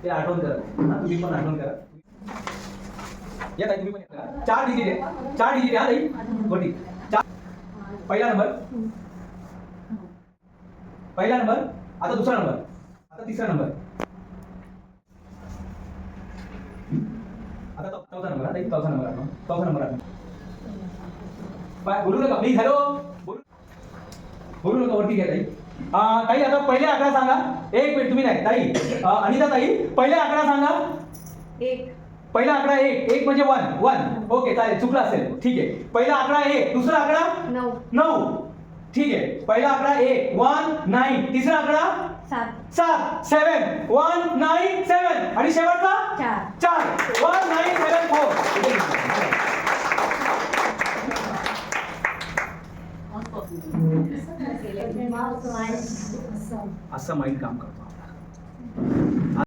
ते आठवण करा. तुम्ही पण आठवण करा. या ताई तुम्ही पण करा. 4 डिजिट आहे. 4 डिजिट आहे ताई. वरती. पहिला नंबर. पहिला नंबर. आता दुसरा नंबर. आता तिसरा नंबर. आता चौथा नंबर. ताई चौथा नंबर आठवा. चौथा नंबर आठवा. बोलू नका प्लीज. हॅलो बोलू नका. वरती घ्या ताई. ताई आता पहिले आकडा सांगा. एक मिनिट तुम्ही नाही ताई. अनिता ताई पहिले आकडा सांगा. 1. पहिला आकडा 1. 1 म्हणजे 1. ओके चालेल. चुकला असेल ठीक आहे. पहिला आकडा 1. दुसरा आकडा 9. ठीक आहे. पहिला आकडा 1 1 9. तिसरा आकडा 7 7 1 9 7 आणि शेवटचा 4 1 9 7 4. असं माइंड काम करतो.